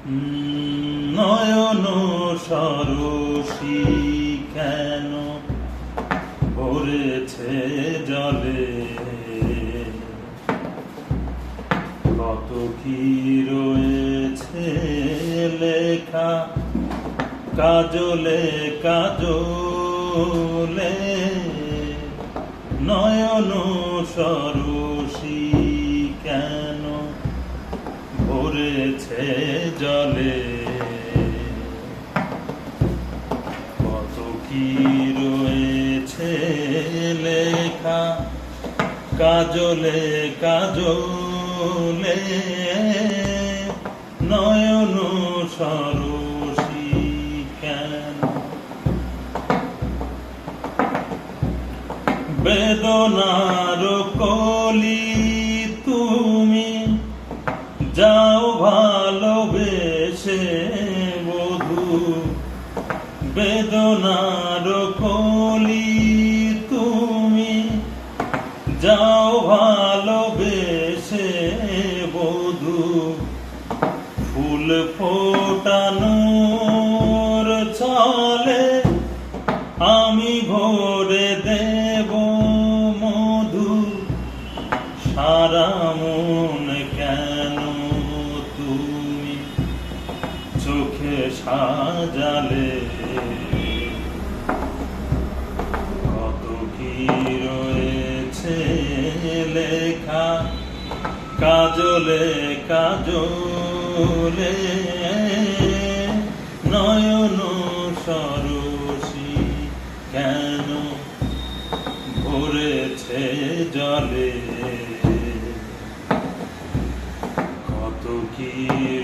নয়ন সরসী কেন ভরেছে জলে, কত কি রয়েছে লেখা কাজলে কাজলে। নয়ন সরসী কেন ভরেছে জলে, কত কি রয়েছে লেখা কাজলে কাজলে। নয়ন সরসী কেন বেদনার কলি তুমি যাও ভালোবেসে বধূ, বেদনার কলি তুমি যাও ভালোবেসে বধূ। ফুল ফোটানোর ছলে আমি ভরে দেব মধু, সারা মন কেন তুমি চোখে সাজালে, কত কি রয়েছে লেখা কাজলে কাজলে। নয়ন সরসী কেন ভরেছে জলে, কত কি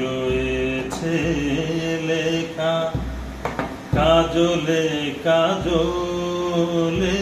রয়েছে লেখা কাজলে কাজলে।